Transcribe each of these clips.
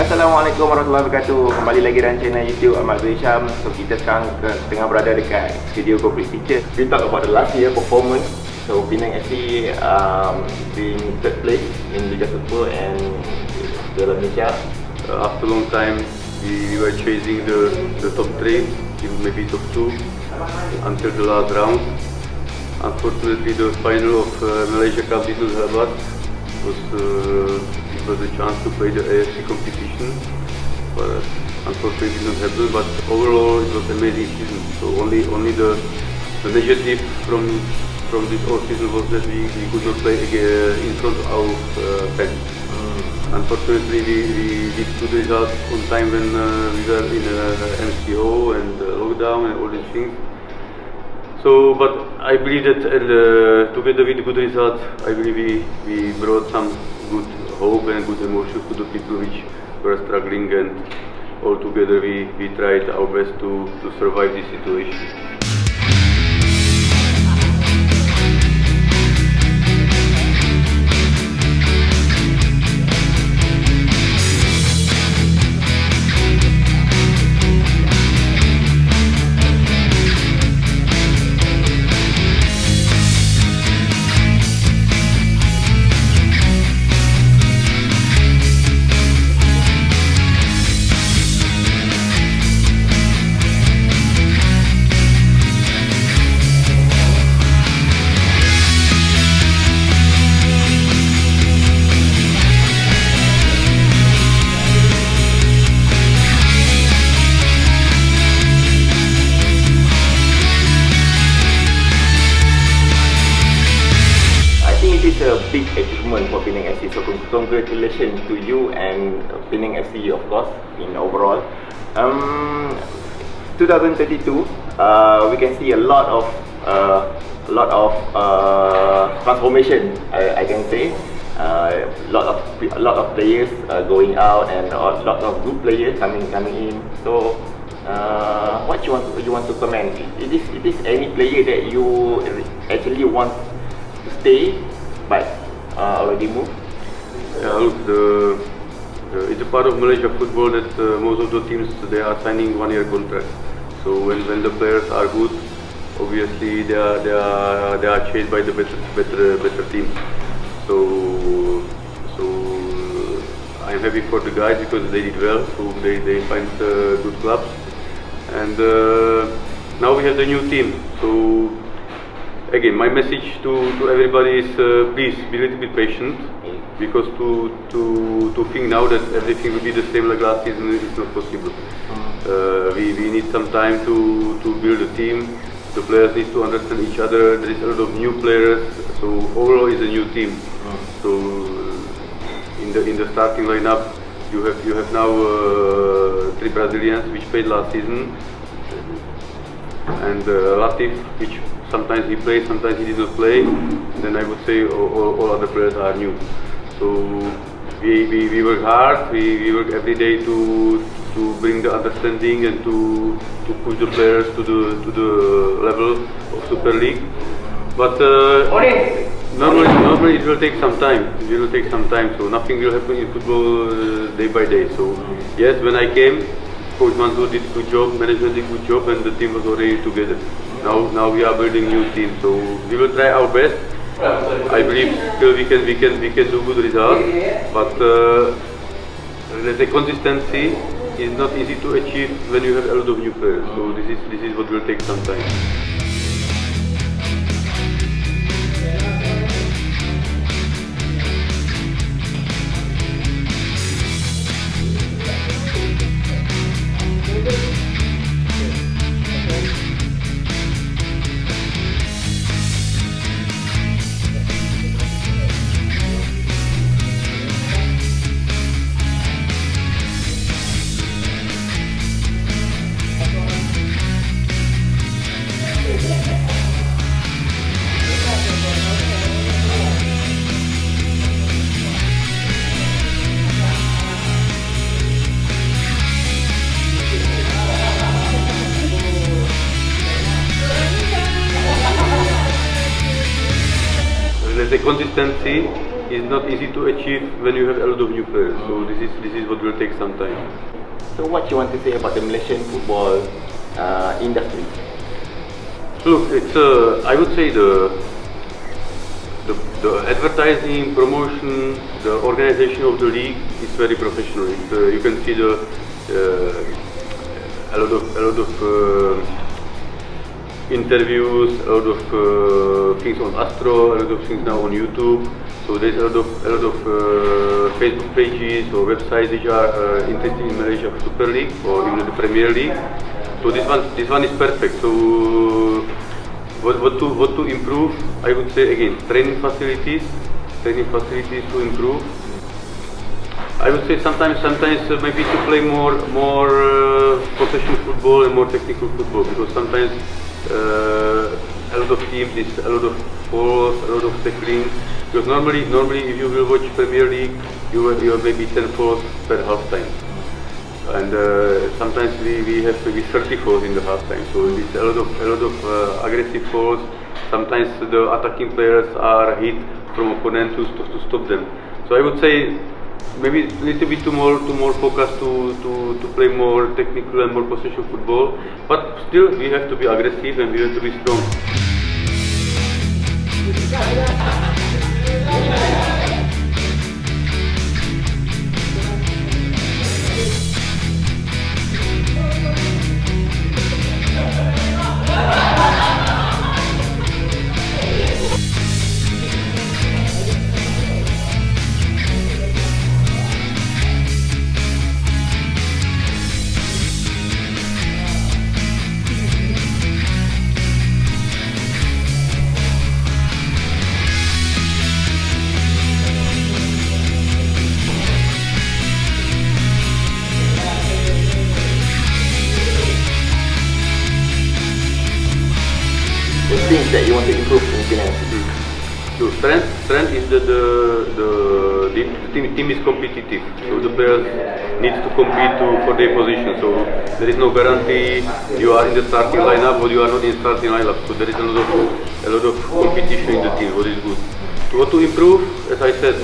Assalamualaikum warahmatullahi wabarakatuh. Kembali lagi dalam channel YouTube azulhisyam. So kita sekarang tengah berada dekat studio corporate picture. We talk about the last year performance. So Penang FC being third place in Liga and Malaysia. After a long time we were chasing the top 3, maybe top 2 until the last round. Unfortunately the final of Malaysia Cup didn't help us. It was a chance to play the AFC competition, but unfortunately it didn't happen. But overall it was an amazing season. So only the negative from this whole season was that we could not play in front of our fans. Unfortunately we did good results on time when we were in MCO and lockdown and all these things. So, but I believe that together with the good results, I believe we brought some good hope and good emotions to the people which were struggling, and all together we tried our best to survive this situation. It's a big achievement for Penang FC, so congratulations to you and Penang FC, of course, in overall. 2032, we can see a lot of transformation. I can say a lot of players going out and a lot of good players coming in. So, what you want to comment? It is any player that you actually want to stay, but already moved? Yeah, look, it's a part of Malaysia football that most of the teams, they are signing 1-year contract. So when the players are good, obviously they are chased by the better teams. So I'm happy for the guys because they did well. So they find good clubs, and now we have the new team. So again, my message to everybody is please be a little bit patient, because to think now that everything will be the same like last season is not possible. We need some time to build a team. The players need to understand each other. There is a lot of new players, so overall it's a new team. So in the starting lineup you have now 3 Brazilians which played last season, and Latif, which sometimes he plays, sometimes he did not play. Then I would say all other players are new. So we work hard. We work every day to bring the understanding and to push the players to the level of Super League. But normally it will take some time. It will take some time. So nothing will happen in football day by day. So yes, when I came, Coach Mansour did a good job, management did a good job, and the team was already together. Now we are building new team, so we will try our best. I believe still we can do good results, but let's say consistency is not easy to achieve when you have a lot of new players. So this is what will take some time. The consistency is not easy to achieve when you have a lot of new players. So this is what will take some time. So what you want to say about the Malaysian football industry? Look, it's I would say the advertising, promotion, the organization of the league is very professional. You can see a lot of interviews, a lot of things on Astro, a lot of things now on YouTube. So there's a lot of Facebook pages or websites which are interested in Malaysia Super League or even the Premier League. So this one is perfect. So what to improve? I would say again, training facilities to improve. I would say sometimes maybe to play more possession football and more technical football, because sometimes a lot of teams is a lot of falls, a lot of tackling. Because normally if you will watch Premier League, you have maybe 10 falls per half time. And sometimes we have maybe 30 falls in the half time. So it's a lot of aggressive falls. Sometimes the attacking players are hit from opponents to stop them. So I would say maybe a little bit more focus to play more technical and more possession football. But still we have to be aggressive and we have to be strong. Things that you want to improve in Penang? So strength is the team is competitive. So the players need to compete for their position. So there is no guarantee you are in the starting lineup or you are not in starting lineup. So there is a lot of competition in the team, what is good. So what to improve? As I said,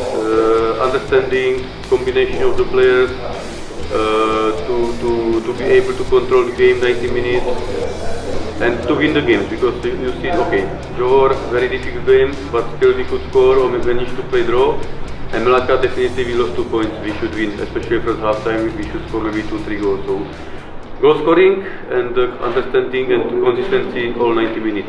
understanding combination of the players, to be able to control the game 90 minutes. And to win the games, because you see, okay, Johor, very difficult game, but still we could score or we managed to play draw. And Melaka, definitely we lost 2 points, we should win, especially first half time, we should score maybe 2-3 goals. So, goal scoring and understanding and consistency in all 90 minutes.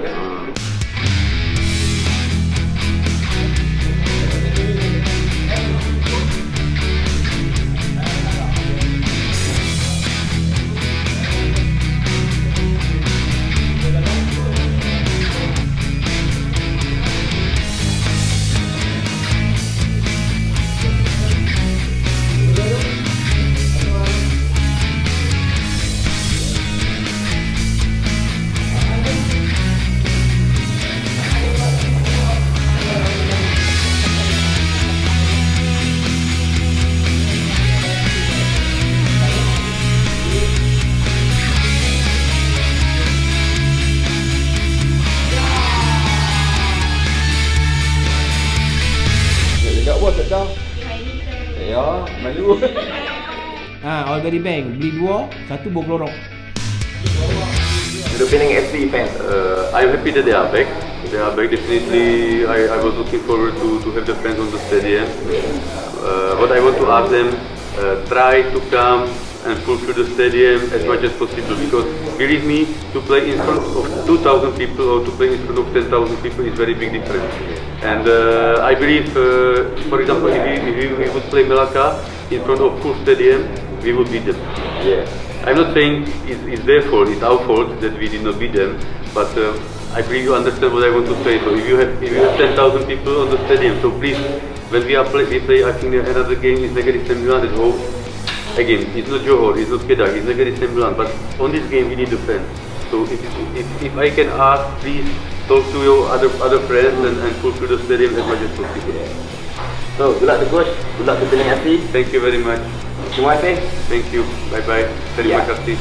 Ya, malu. All very bang. Beli 2, 1 bawa kelorok. The Penang FC fans. I'm happy that they are back. They are back. Definitely, I was looking forward to have the fans on the stadium. What I want to ask them, try to come and fulfill the stadium as much as possible, because believe me, to play in front of 2,000 people or to play in front of 10,000 people is very big difference. And I believe, for example, if we would play Melaka in front of full stadium, we would beat them. Yeah. I'm not saying it's their fault, it's our fault that we did not beat them, but I believe you understand what I want to say. So if you have 10,000 people on the stadium, so please, when we play, I think another game is Negeri Sembilan at home. Again, it's not Johor, it's not Kedah, it's Negeri Sembilan, but on this game we need the fans. So if I can ask, please talk to your other friends and fulfill the stadium as much as possible. So, good luck to coach, good luck to Penang FC. Thank you very much. Terima kasih. Thank you. Bye bye. Terima kasih.